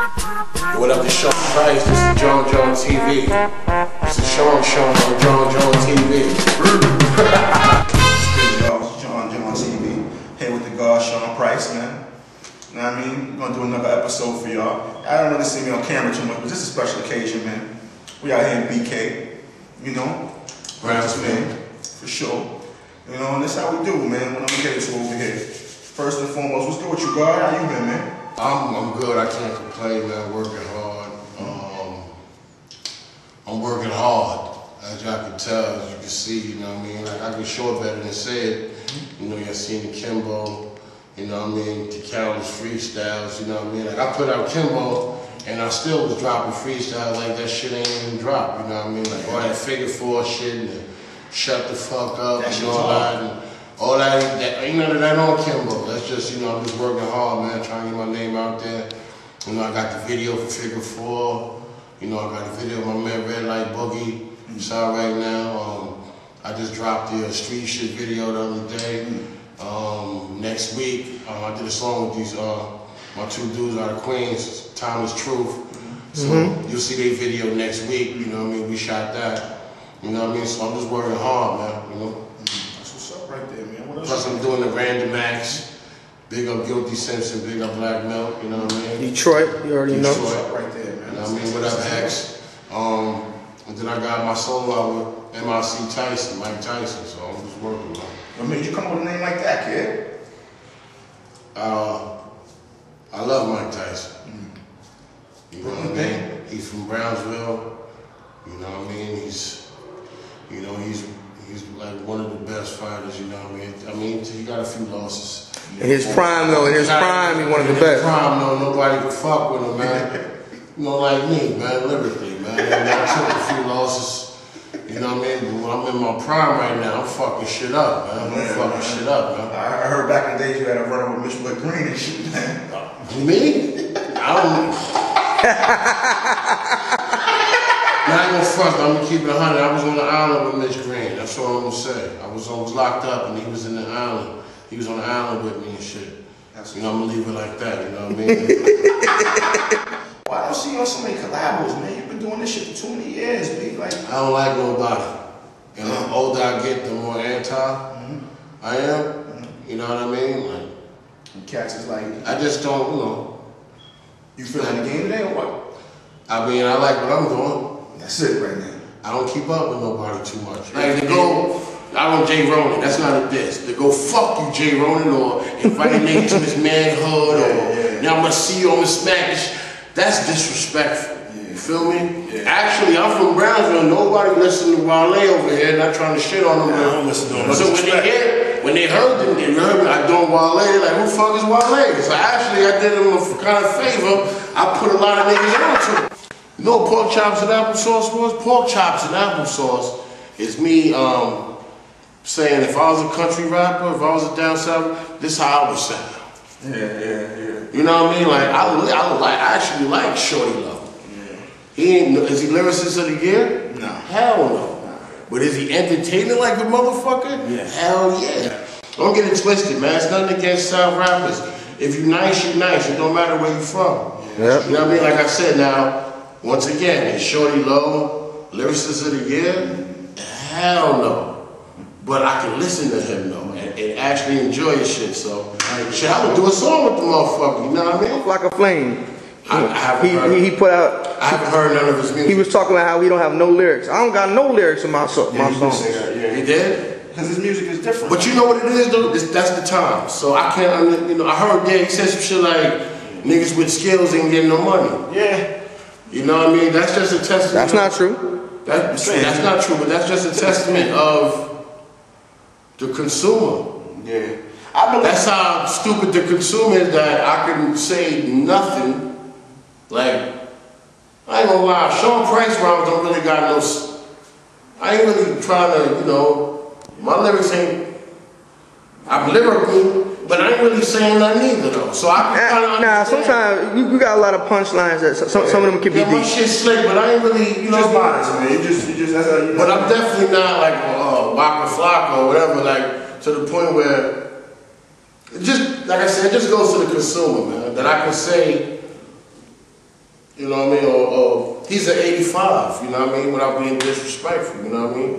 What up, this is Sean Price, this is JonJohnTV. This is Sean on JonJohnTV. What's good, y'all? It's JonJohnTV. Here with the guy, Sean Price, man. You know what I mean? We're gonna do another episode for y'all. I don't really see me on camera too much, but this is a special occasion, man. We out here in BK, you know? Browns, man, for sure. You know, and that's how we do, man, when I'm getting to over here. First and foremost, what's good with you, guy? How you been, man? I'm good, I can't complain, man. Working hard. I'm working hard, as y'all can tell, as you can see, you know what I mean? Like, I can show it better than say it. You know, y'all seen the Kimbo, you know what I mean? The countless freestyles, you know what I mean? Like, I put out Kimbo, and I still was dropping freestyles like that shit ain't even dropped, you know what I mean? Like, all that figure four shit, and shut the fuck up, and all that, and all that, ain't none of that on Kimbo. That's just, you know, I'm just working hard, man, trying to get my name out there. You know, I got the video for figure four. You know, I got a video of my man Red Light Boogie. It's out right now. I just dropped the street shit video the other day. Next week, I did a song with these my two dudes out of Queens, Timeless Truth. So you'll see their video next week. You know what I mean? We shot that. You know what I mean? So I'm just working hard, man. You know. That's what's up right there, man. What else? Plus, I'm doing the Random Acts. Big up Guilty Simpson, big up Black Milk, you know what I mean? Detroit, you already know. Detroit right there, man. You know what I mean? What up, Hex? And then I got my solo out with McCee Tyson, Mike Tyson, so I'm just working on it. What made you come up with a name like that, kid? I love Mike Tyson. You know what I mean? He's from Brownsville. You know what I mean? He's like one of the best fighters, you know what I mean? He got a few losses. In his prime, though, he's one of the best. In his prime, though, nobody could fuck with him, man. You know, like me, man, lyrically, man. I took a few losses, you know what I mean? But when I'm in my prime right now, I'm fucking shit up, man. I'm fucking shit up, man. I heard back in the days you had a run with Mr. Green and shit, man. Me? I don't. I ain't gonna front, I'm gonna keep it 100. I was on the island with Mitch Green. That's all I'm gonna say. I was locked up and he was in the island. He was on the island with me and shit. You know, I'm gonna leave it like that, you know what I mean? Why don't I see you on so many collabos, man? You've been doing this shit for too many years, B. Like, I don't like nobody. And the older I get, the more anti I am. You know what I mean? Like, cats is like, I just don't, you know. You feeling the game today or what? I mean, I like what I'm doing. That's it right now. I don't keep up with nobody too much. Like, to go, I don't J-Ronin, that's not a diss. To go fuck you, J-Ronin, or invite a nigga to his manhood, or now I'm gonna see you, I'm gonna smack this. That's disrespectful. You feel me? Yeah. Actually, I'm from Brownsville. Nobody listen to Wale over here. Not trying to shit on them. I don't listen to him. So when they heard me, I doing Wale, they're like, who the fuck is Wale? So actually, I did them a kind of favor. I put a lot of niggas on to them. You know what pork chops and applesauce was? Pork chops and applesauce is me saying if I was a country rapper, if I was a down south, this is how I would sound. Yeah. You know what I mean? Like I actually like Shorty Love. Yeah. He ain't. Is he lyricist of the year? No. Hell no. Nah. But is he entertaining like a motherfucker? Yeah. Hell yeah. Don't get it twisted, man. It's nothing against South rappers. If you nice, you nice. It don't matter where you from. Yeah. You know what I mean? Like I said, now once again, is Shorty Low lyricist of the year? Hell no. But I can listen to him though and actually enjoy his shit. So shit, I would do a song with the motherfucker. You know what I mean? Like a Flame. I haven't heard. He put out. I haven't heard none of his music. He was talking about how we don't have no lyrics. I don't got no lyrics in my songs. Yeah, he did. Because his music is different. But you know what it is though? That's the time. So I can't. You know, I heard he said some shit like niggas with skills ain't getting no money. Yeah. You know what I mean? That's just a testament. That's not true. That's not true. But that's just a testament of the consumer. Yeah. That's how stupid the consumer is that I can say nothing. Like, I ain't gonna lie, Sean Price rhymes don't really got no. I ain't really trying to, you know, my lyrics ain't. I'm lyrical, but I ain't really saying nothing either though. So I can kind of Nah, sometimes you got a lot of punchlines that some of them can be deep. My shit slick, but I ain't really, you know. Just modest, man. You just that's how you know. But I'm definitely not like wacka flacka or whatever, like to the point where it just, like I said, it just goes to the consumer, man. That I can say You know what I mean? Or he's an 85, you know what I mean? Without being disrespectful, you know what I mean?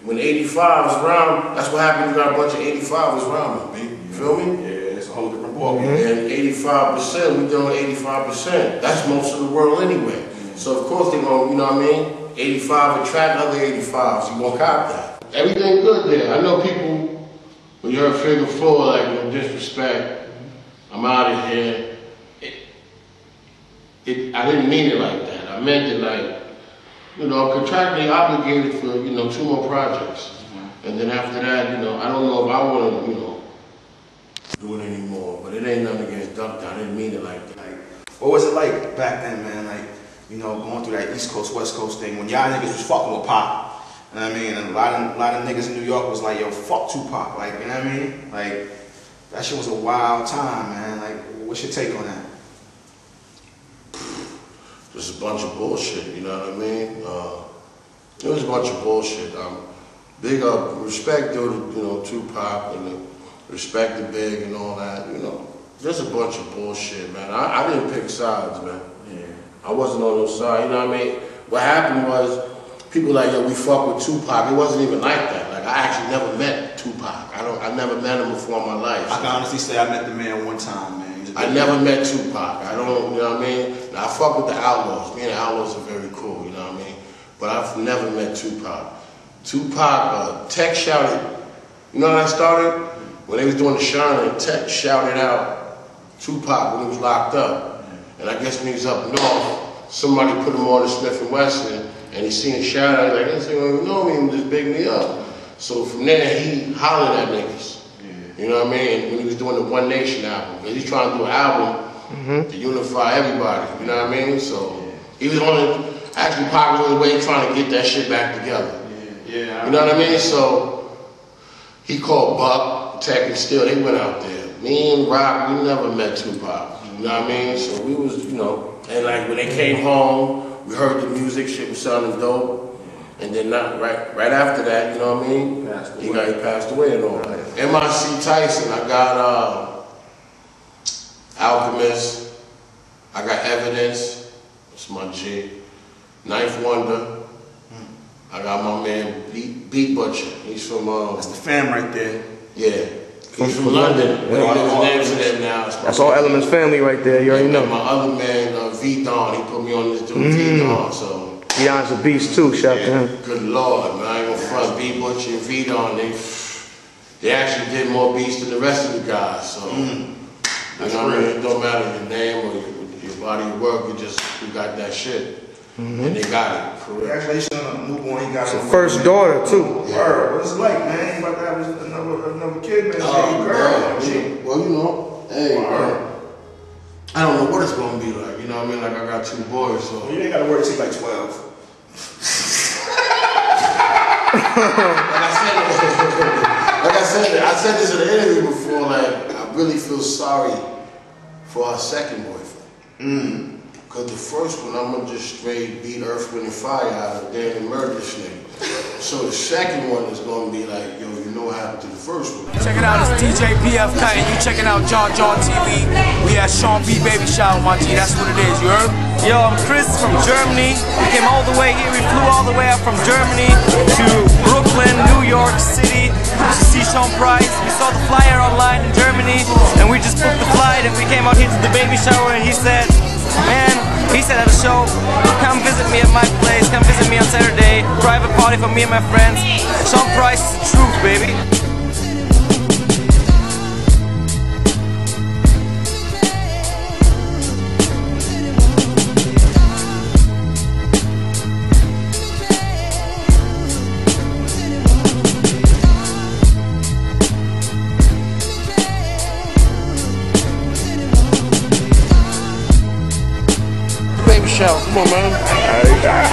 When 85 is around, that's what happens. You got a bunch of 85s around me, you feel me? Yeah, it's a whole different ballgame. And 85%, we doing 85%. That's most of the world anyway. So of course they're gonna, you know what I mean? 85 attract other 85s. You gonna cop that. Everything good there. I know people, when you heard figure four, like, no disrespect, I'm out of here. I didn't mean it like that. I meant it like, you know, I'm contractually obligated for, you know, 2 more projects. And then after that, you know, I don't know if I want to, you know, do it anymore. But it ain't nothing against Duck Down. I didn't mean it like that. What was it like back then, man? Like, you know, going through that East Coast, West Coast thing when y'all niggas was fucking with Pac. You know what I mean? And a lot of niggas in New York was like, yo, fuck Tupac. Like, you know what I mean? Like, that shit was a wild time, man. Like, what's your take on that? Just a bunch of bullshit, you know what I mean? It was a bunch of bullshit. Big up, respect due to, you know, Tupac and respect the Big and all that, you know. Just a bunch of bullshit, man. I didn't pick sides, man. Yeah. I wasn't on no side, you know what I mean? What happened was, people like, yo, we fuck with Tupac. It wasn't even like that. Like, I actually never met Tupac. I never met him before in my life. I can honestly say I met the man one time, man. I never met Tupac. I don't, you know what I mean? Now, I fuck with the Outlaws. Me and the Outlaws are very cool, you know what I mean? But I've never met Tupac. Tupac, Tech shouted, you know how that started? When they was doing the SHAUN, Tech shouted out Tupac when he was locked up. And I guess when he was up north, somebody put him on to Smith & Wesson, and he seen a shout out, like, he don't even know me, he just big me up. So from there, he hollered at niggas. You know what I mean? When he was doing the One Nation album. Because he's trying to do an album to unify everybody. You know what I mean? So he was on it, actually popular in the way trying to get that shit back together. Yeah. You know what I mean? So he called Buck, Tech, and Still. They went out there. Me and Rock, we never met Tupac. You know what I mean? So we was, you know, and like when they came home, we heard the music, shit was sounding dope. And then right after that, you know what I mean? He passed away and all that. McCee TYSON, I got Alchemist, I got Evidence, that's my G. Knife Wonder, I got my man Beat Butcher, he's from that's the fam right there. Yeah. He's from London. That's all Elements family right there, you already know. And my other man, V-Don, he put me on this dude, V-Don, so. Vidon's a beast too, shout to him. Good Lord, man, I ain't gonna front. B Butcher and V-Don, they actually did more beats than the rest of the guys, so. You know what I mean? It don't matter your name or your body of work, you got that shit. And they got it, for real. Congratulations on the newborn, he got it. First daughter too. Word, what's it like, man? You about to have another kid, man? Girl. Well, you know, hey, I don't know what it's gonna be like, you know what I mean? Like, I got 2 boys, so. Well, you ain't gotta worry till like 12. I said this in an interview before, like, I really feel sorry for our second boyfriend. Because the first one, I'm gonna just straight beat Earth, Wind, and Fire out of there and murder this nigga. So the second one is gonna be like, yo, you know what happened to the first one. Check it out, it's DJ PF Cut, and you checking out JonJohnTV. We at SHAUN B Baby Shower, my G, that's what it is, you heard? Yo, I'm Chris from Germany. We came all the way here, we flew all the way up from Germany to Brooklyn, New York City to see Sean Price. We saw the flyer online in Germany, and we just booked the flight, and we came out here to the baby shower, and he said, man, he said at the show, come visit me at my place, come visit me on Saturday, private party for me and my friends. Sean Price is the truth, baby. Shout, come on, man.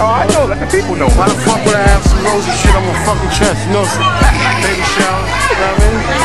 I know that. People know. Why the fuck would I have some rosy shit on my fucking chest? You know, baby shower, you know what I mean?